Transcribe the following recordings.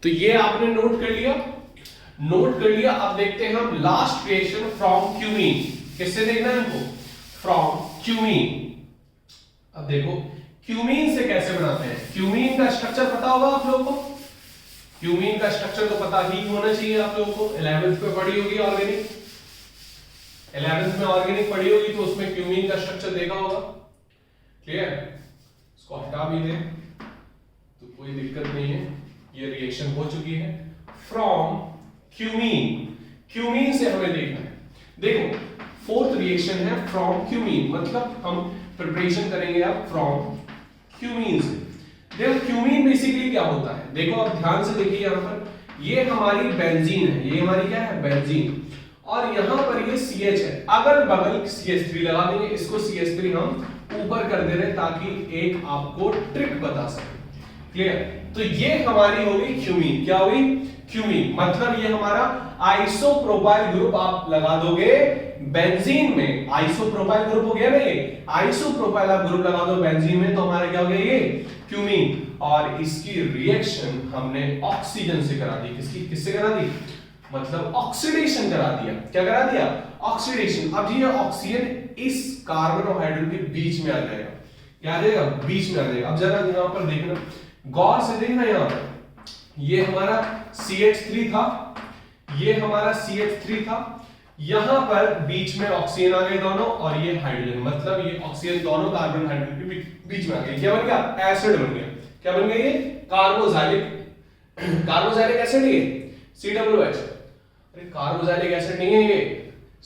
तो ये आपने नोट कर लिया, नोट कर लिया। अब देखते हैं हम लास्ट क्रिएशन फ्रॉम क्यूमीन। किससे देखना है हमको? From cumene. अब देखो क्यूमीन से कैसे बनाते हैं। क्यूमीन का स्ट्रक्चर पता होगा आप लोगों को, क्यूमीन का स्ट्रक्चर तो पता ही होना चाहिए आप लोगों को। 11th में पढ़ी होगी ऑर्गेनिक, 11th में ऑर्गेनिक पढ़ी होगी तो उसमें क्यूमीन का स्ट्रक्चर देखा होगा। क्लियर? इसको हटा भी दें तो कोई दिक्कत नहीं है, ये रिएक्शन हो चुकी है। फ्रॉम क्यूमीन, क्यूमीन से हमें देखना है। देखो फोर्थ रिएक्शन है फ्रॉम क्यूमीन, मतलब हम प्रिपरेशन करेंगे अब फ्रॉम क्यूमीन से। देखो क्यूमीन बेसिकली क्या होता है, देखो आप ध्यान से देखिए यहां पर, ये हमारी बेंजीन है, ये हमारी क्या है? बेंजीन। और यहां पर ये CH है, अगल बगल CH3 लगा देंगे, इसको CH3 हम ऊपर कर दे रहे हैं ताकि एक आपको ट्रिक बता सके। क्लियर? तो ये हमारी होगी क्यूमीन। क्या होगी? क्यूमीन। मतलब ये हमारा आइसोप्रोपाइल ग्रुप आप लगा दोगे बेंजीन में, आइसोप्रोपाइल ग्रुप हो गया ना ये, आइसोप्रोपाइल आप ग्रुप लगा दो बेंजीन में तो हमारा क्या हो गया? ये क्यूमीन। और इसकी रिएक्शन हमने ऑक्सीजन से करा दी। किससे करा दी? मतलब ऑक्सीडेशन करा दिया। क्या करा दिया? ऑक्सीडेशन। अब ये ऑक्सीजन इस कार्बन और हाइड्रोजन के बीच में आ जाएगा। क्या आ जाएगा? बीच में आ जाएगा। अब जरा यहां पर देखना, गौर से देखना, यहां पर ये हमारा CH3 था, ये हमारा CH3 था, यहां पर बीच में ऑक्सीजन आ गए दोनों और ये हाइड्रोजन, मतलब ये ऑक्सीजन दोनों कार्बन हाइड्रोजन के बीच में आ गए। क्या बन गया? एसिड बन गया। क्या बन गया? ये कार्बोक्सिलिक, कार्बोक्सिलिक एसिड, ये COOH। अरे कार्बोक्सिलिक एसिड नहीं है ये,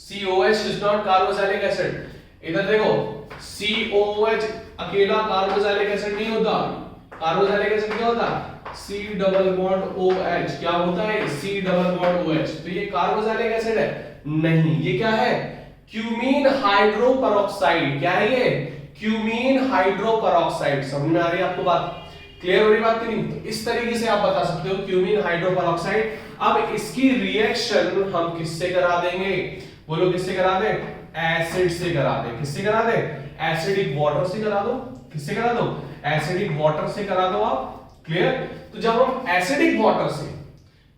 COH is not carboxylic acid. इधर देखो COOH अकेला कार्बोक्सिलिक एसिड नहीं होता। कार्बोक्सिलिक एसिड क्या होता? C double bond OH। क्या होता है? C double bond OH। तो ये कार्बोक्सिलिक एसिड है? नहीं, ये क्या है? Cumene hydroperoxide. क्या है ये? Cumene hydroperoxide. समझ में आ रही है आपको बात? क्लियर हो रही बात नहीं? तो इस तरीके से आप बता सकते हो क्यूमीन हाइड्रोपेरोक्साइड। अब इसकी रिएक्शन हम किससे करा देंगे? बोलो किससे करा दे? एसिड से करा दे। किससे करा दे? एसिडिक वाटर से करा दो। किससे करा दो? एसिडिक वाटर से करा दो आप। क्लियर? तो जब हम एसिडिक वाटर से,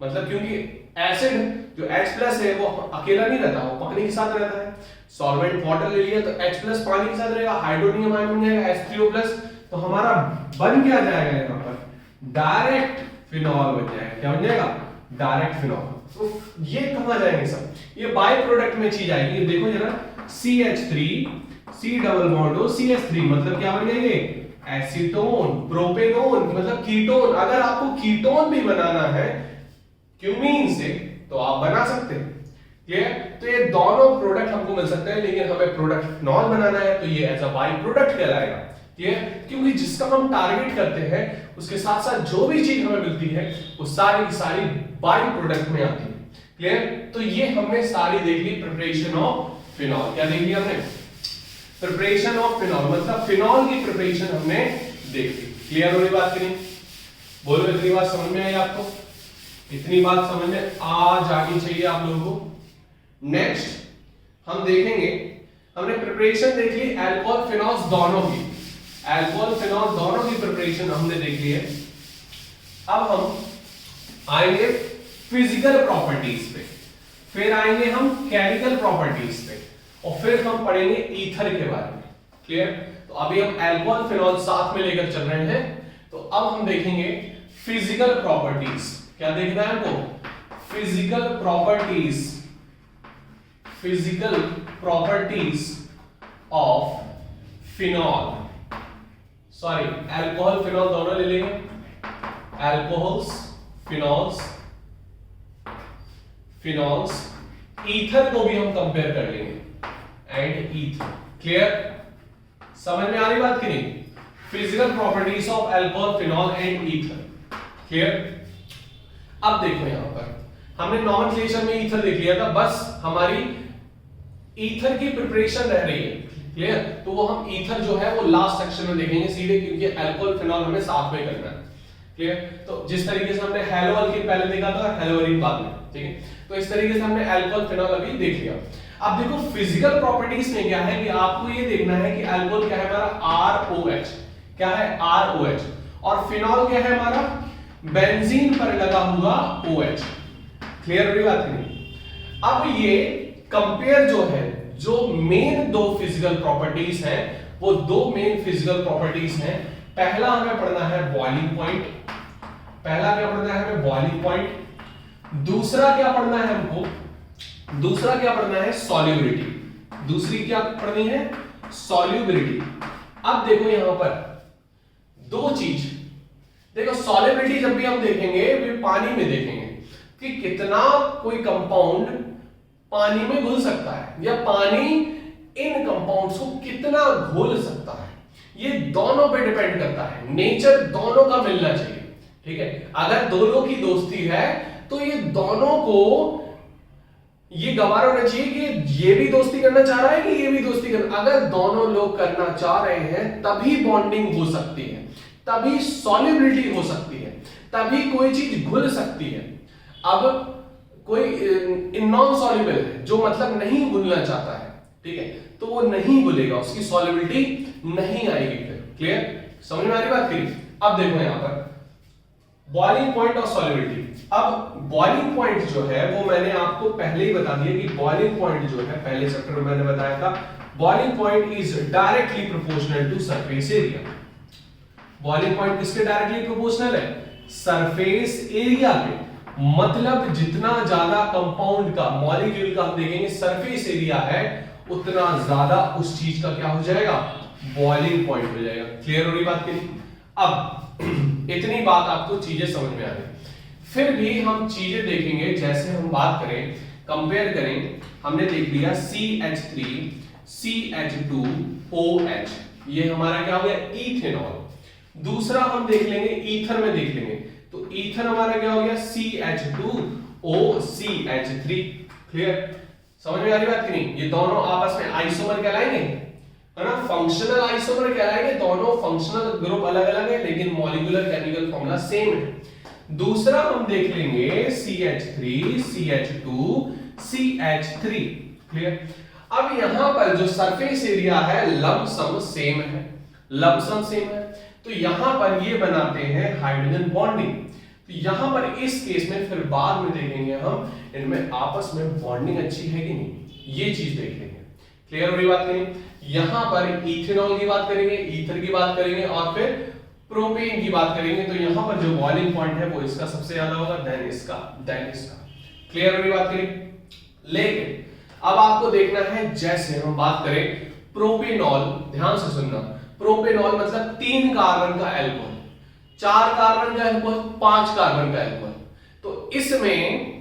मतलब क्योंकि एसिड जो H+ है वो अकेला नहीं रहता, वो पानी के साथ रहता है। सॉल्वेंट वाटर ले लिया तो H+ पानी के साथ रहेगा, हाइड्रोनियम आयन बन जाएगा H3O+, तो हमारा बन क्या जाएगा यहां पर? डायरेक्ट फिनॉल बन जाएगा। क्या बन जाएगा? Direct phenol. तो ये कहां जाएंगे सब? ये बाय प्रोडक्ट में चीज आएगी। देखो जरा, CH3 C double bond O CH3, मतलब क्या बन जाएंगे? एसीटोन, प्रोपेनोन, मतलब कीटोन। अगर आपको कीटोन भी बनाना है क्यूमीन से तो आप बना सकते हैं। क्लियर? तो ये दोनों प्रोडक्ट हमको मिल सकते हैं, लेकिन हमें प्रोडक्ट फिनॉल बनाना है तो ये एज अ बाई प्रोडक्ट कहलाएगा। क्लियर? क्योंकि जिसका हम टारगेट करते हैं उसके साथ साथ जो भी चीज हमें मिलती है वो सारी की सारी बाई प्रोडक्ट में आती है। क्लियर? तो ये हमने सारी देख ली प्रिपरेशन ऑफ फिनॉल। क्या देख लिया हमने? प्रिपरेशन ऑफ फिनॉल, मतलब फिनॉल की प्रिपरेशन हमने देख ली। क्लियर हो रही बात की नहीं? बोलो इतनी बात समझ में आई आपको? इतनी बात समझ में आ जानी चाहिए आप लोगों को। नेक्स्ट हम देखेंगे, हमने प्रिपरेशन देख ली अल्कोहल फिनॉल्स दोनों की, अल्कोहल फिनॉल दोनों की प्रिपरेशन हमने देख ली है। अब हम आएंगे फिजिकल प्रॉपर्टीज पे, फिर आएंगे हम केमिकल प्रॉपर्टीज पे, और फिर हम पढ़ेंगे ईथर के बारे में। क्लियर? तो अभी हम अल्कोहल फिनॉल साथ में लेकर चल रहे हैं, तो अब हम देखेंगे फिजिकल प्रॉपर्टीज। क्या देखना है हमको? Physical properties, physical properties of phenol, sorry alcohol phenol दोनों ले लेंगे, अल्कोहल्स फिनॉल्स, फिनॉल्स, ईथर को भी हम कंपेयर कर लेंगे, एंड ईथर। क्लियर? समझ में आ रही बात की नहीं? Physical properties of alcohol phenol and ether. Clear? अब देखो यहां पर हमने नॉमेनक्लेचर में ईथर देख लिया था, बस हमारी ईथर की प्रिपरेशन रह रही है। क्लियर? तो वो हम ईथर जो है वो लास्ट सेक्शन में देखेंगे सीधे, क्योंकि अल्कोहल फिनॉल हमें साथ में करना है। क्लियर? तो जिस तरीके से हमने हेलो अल्कीन पहले देखा था, हेलो अल्कीन बाद में, ठीक है? तो इस तरीके से हमने अल्कोहल फिनॉल अभी देख लिया। अब देखो फिजिकल प्रॉपर्टीज में क्या है कि आपको ये देखना है कि अल्कोहल क्या है हमारा? ROH। क्या है? ROH। और फिनॉल क्या है हमारा? बेंजीन पर लगा हुआ OH। क्लियर हो रही बात नहीं? अब ये कंपेयर जो है, जो मेन दो फिजिकल प्रॉपर्टीज हैं, वो दो मेन फिजिकल प्रॉपर्टीज हैं। पहला हमें पढ़ना है बॉइलिंग पॉइंट, पहला क्या पढ़ना है हमें? Boiling point. दूसरा क्या पढ़ना है हमको? दूसरा क्या पढ़ना है? सॉल्युबिलिटी। दूसरी क्या पढ़नी है? सॉल्युबिलिटी। अब देखो यहां पर दो चीज देखो, सॉल्युबिलिटी जब भी हम देखेंगे वे पानी में देखेंगे कि कितना कोई कंपाउंड पानी में घुल सकता है, या पानी इन कंपाउंड्स को कितना घोल सकता है। ये दोनों पे डिपेंड करता है, नेचर दोनों का मिलना चाहिए। ठीक है, अगर दोनों की दोस्ती है तो ये दोनों को ये गवारा होना चाहिए कि ये भी दोस्ती करना चाह रहा है कि ये भी दोस्ती करना। अगर दोनों लोग करना चाह रहे हैं तभी बॉन्डिंग हो सकती है, तभी सॉल्युबिलिटी हो सकती है, तभी कोई चीज घुल सकती है। अब कोई नॉन सॉल्युबल है जो मतलब नहीं घुलना चाहता है, ठीक है, तो वो नहीं घुलेगा, उसकी सॉल्युबिलिटी नहीं आएगी। फिर क्लियर, समझ में आ रही बात? करिए अब देखो यहां पर बॉइलिंग पॉइंट और सॉल्युबिलिटी। अब बॉइलिंग पॉइंट जो है वो मैंने आपको पहले ही बता दिया कि बॉइलिंग पॉइंट जो है पहले चैप्टर में मैंने बताया था, boiling point is directly proportional to surface area. Boiling point किसके डायरेक्टली प्रोपोर्शनल है? सरफेस एरिया के। मतलब जितना ज्यादा कंपाउंड का, मॉलिक्यूल का हम देखेंगे सरफेस एरिया है, उतना ज्यादा उस चीज का क्या हो जाएगा? बॉइलिंग पॉइंट हो जाएगा। क्लियर हो रही बात की? अब इतनी बात आपको चीजें समझ में आ रही, फिर भी हम चीजें देखेंगे। जैसे हम बात करें, कंपेयर करें, हमने देख लिया CH3 CH2OH, ये हमारा क्या हो गया? इथेनॉल। दूसरा हम देख लेंगे, ईथर में देख लेंगे, तो ईथर हमारा क्या हो गया? CH2OCH3। क्लियर, समझ में आ रही बात की नहीं? ये दोनों आपस में आइसोमर कहलाएंगे, है ना? फंक्शनल आइसोमर कहलाएंगे। दोनों फंक्शनल ग्रुप अलग अलग है लेकिन मॉलिक्यूलर केमिकल फॉर्मूला सेम है। दूसरा हम देख लेंगे CH3 CH2 CH3। क्लियर, अब यहां पर जो सरफेस एरिया है लमसम सेम है, लमसम सेम है, तो यहां पर ये बनाते हैं हाइड्रोजन बॉन्डिंग। तो यहां पर इस केस में फिर बाद में देखेंगे हम इनमें आपस में बॉन्डिंग अच्छी है कि नहीं, ये चीज देख लेंगे। क्लियर हो रही बात नहीं? यहां पर इथेनॉल की बात करेंगे, ईथर की बात करेंगे और फिर प्रोपेन की बात करेंगे। तो यहां पर जो बॉइलिंग पॉइंट है वो इसका सबसे ज्यादा होगा, देन इसका, देन इसका। क्लियर हो रही बात करें? लेकिन अब आपको देखना है, जैसे हम बात करें प्रोपेनॉल, ध्यान से सुनना, प्रोपेनॉल मतलब 3 कार्बन का एल्कोहल, 4 कार्बन का एल्कोहल, 5 कार्बन का एल्कोहल। तो इसमें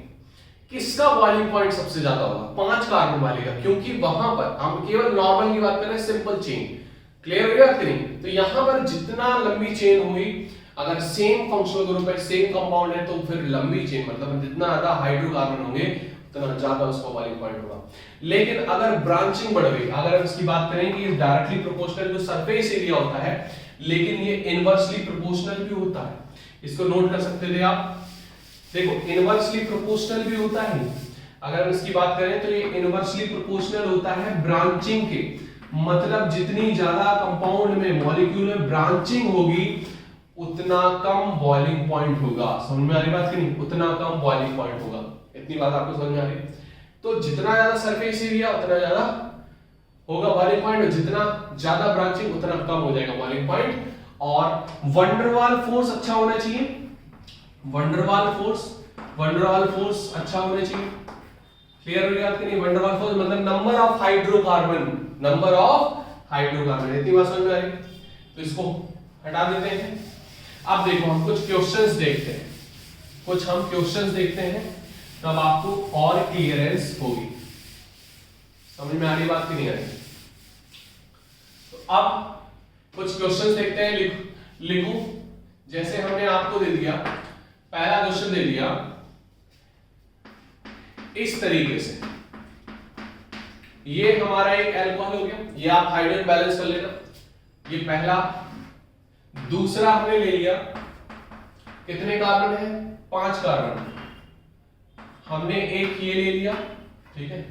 किसका बॉइलिंग पॉइंट सबसे ज्यादा होगा? 5 कार्बन वाले का, क्योंकि वहां पर हम केवल नॉर्मल की बात कर रहे हैं, सिंपल चेन। क्लियर हो गया कि नहीं? तो यहां पर जितना लंबी चेन हुई, अगर सेम फंक्शनल ग्रुप है, सेम कंपाउंड है, तो फिर लंबी चेन मतलब जितना ज्यादा हाइड्रोकार्बन होंगे उतना ज्यादा उसका बॉइलिंग पॉइंट होगा। लेकिन अगर ब्रांचिंग बढ़ गई, अगर हम इसकी बात करें कि डायरेक्टली प्रोपोर्शनल जो सरफेस एरिया होता है, लेकिन ये इनवर्सली प्रोपोर्शनल भी होता है। इसको नोट कर सकते थे आप, देखो इनवर्सली प्रोपोर्शनल भी होता है। अगर हम इसकी बात करें तो ये इनवर्सली प्रोपोर्शनल होता है ब्रांचिंग के, मतलब जितनी ज्यादा कंपाउंड में, मॉलिक्यूल में ब्रांचिंग होगी उतना कम बॉइलिंग पॉइंट होगा। समझ में आ रही बात कि नहीं? उतना कम बॉइलिंग पॉइंट होगा। इतनी बात आपको समझ में आ रही? तो जितना ज्यादा सरफेस एरिया उतना ज्यादा होगा बॉइलिंग पॉइंट, जितना ज्यादा ब्रांचिंग उतना कम हो जाएगा बॉइलिंग पॉइंट। और वंडरवाल फोर्स अच्छा होना चाहिए, वंडरवाल फोर्स अच्छा होना चाहिए। क्लियर हो गया कि नहीं? वंडरवाल फोर्स मतलब number of hydrocarbon, number of hydrocarbon. इतनी बात समझ में आ रही? तो इसको हटा देते हैं। अब देखो हम कुछ क्वेश्चंस देखते हैं, कुछ हम क्वेश्चंस देखते हैं, तब आपको और क्लियरेंस होगी। समझ में आ रही बात की नहीं आ रही? तो अब कुछ क्वेश्चंस देखते हैं, लिखो। जैसे हमने आपको दे दिया, पहला क्वेश्चन दे दिया इस तरीके से, ये हमारा एक अल्कोहल हो गया, ये आप हाइड्रोजन बैलेंस कर लेना, ये पहला। दूसरा हमने ले लिया, कितने कार्बन है? 5 कार्बन, हमने एक ये ले लिया, ठीक है।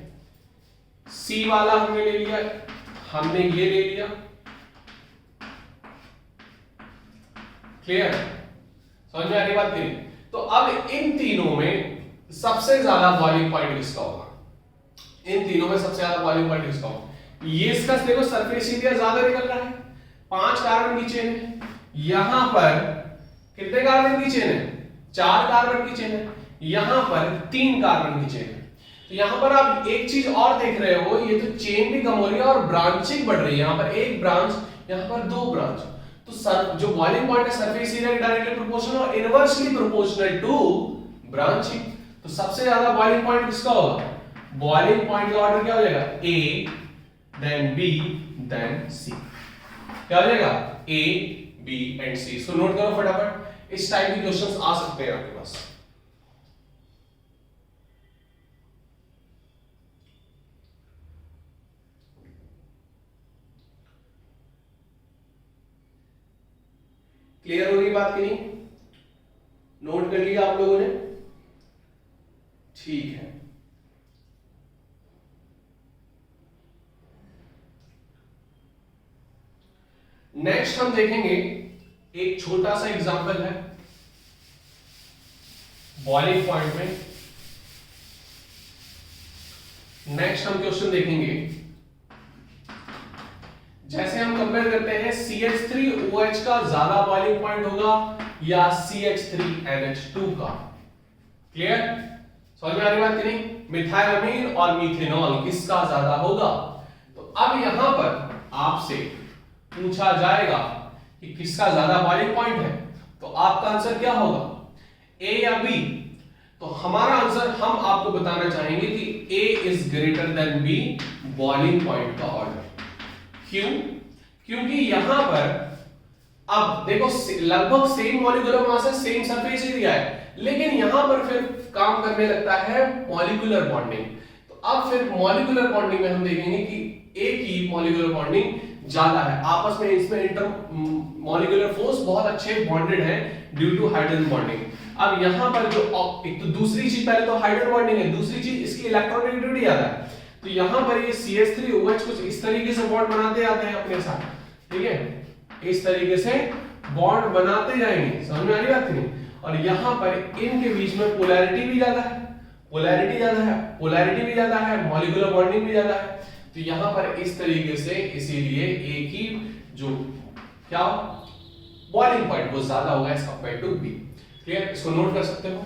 सी वाला हमने ले लिया, हमने ये ले लिया। क्लियर? समझ में आ रही बात नहीं? तो अब इन तीनों में सबसे ज्यादा बॉइलिंग पॉइंट किसका होगा? इन तीनों में सबसे ज्यादा बॉइलिंग पॉइंट किसका होगा? ये इसका देखो सरफेस एरिया ज्यादा निकल रहा है, 5 कार्बन की चेन है, यहां पर कितने कार्बन की चेन है? 4 कार्बन की चेन है, यहां पर 3 कार्बन की चेन है। तो यहां पर आप एक चीज और देख रहे हो, ये तो चेन भी कम हो रही है और ब्रांचिंग बढ़ रही है, यहां पर एक ब्रांच, यहां पर 2 ब्रांच। तो सर जो बॉइलिंग पॉइंट है सरफेस एरिया डायरेक्टली प्रोपोर्शनल और इनवर्सली प्रोपोर्शनल टू ब्रांचिंग। तो सबसे ज्यादा बॉइलिंग पॉइंट किसका होगा? बॉइलिंग पॉइंट का ऑर्डर क्या हो जाएगा? A, then B, then C. क्या हो जाएगा? A, B and C. So note करो फटाफट, इस टाइप के क्वेश्चंस आ सकते हैं आपके पास। क्लियर हो गई बात की नहीं? नोट कर लिया आप लोगों ने? ठीक है। नेक्स्ट हम देखेंगे एक छोटा सा एग्जांपल है बॉइलिंग पॉइंट में। नेक्स्ट हम क्वेश्चन देखेंगे, जैसे हम कंपेयर करते हैं CH3OH का ज्यादा बॉइलिंग पॉइंट होगा या CH3NH2 का। क्लियर? समझ में आ रही बात कि नहीं? मिथाइलअमीन और मीथेनॉल किसका ज्यादा होगा? तो अब यहां पर आपसे पूछा जाएगा कि किसका ज्यादा बॉइलिंग पॉइंट है, तो आपका आंसर क्या होगा? ए या बी? तो हमारा आंसर, हम आपको बताना चाहेंगे कि A is greater than B boiling point का ऑर्डर। क्यों? क्योंकि यहां पर अब देखो लगभग सेम मॉलिक्यूलर मास है, सेम सरफेस एरिया है, लेकिन यहां पर फिर काम करने लगता है मॉलिक्यूलर बॉन्डिंग। तो अब फिर मॉलिक्यूलर बॉन्डिंग में हम देखेंगे कि ए की मॉलिक्यूलर बॉन्डिंग ज्यादा है, आपस में इसमें इंटर मॉलिक्यूलर फोर्स बहुत अच्छे बॉन्डेड है ड्यू टू हाइड्रोजन बॉन्डिंग। अब यहां पर जो एक तो दूसरी चीज, पहले तो हाइड्रोजन बॉन्डिंग है, दूसरी चीज इसकी इलेक्ट्रोनेगेटिविटी ज्यादा है। तो यहां पर ये CH3OH कुछ इस तरीके से बॉन्ड बनाते आते हैं अपने साथ, ठीक है, इस तरीके से बॉन्ड बनाते जाएंगे। समझ में आ रही बात नहीं? और यहां पर इनके बीच में पोलैरिटी भी ज्यादा है, पोलैरिटी ज्यादा है, पोलैरिटी भी ज्यादा है, मॉलिक्यूलर बॉन्डिंग भी ज्यादा है। तो यहां पर इस तरीके से इसीलिए ए की जो क्या बॉइलिंग पॉइंट वो ज्यादा होगा as compare to B. Clear? इसको नोट कर सकते हो।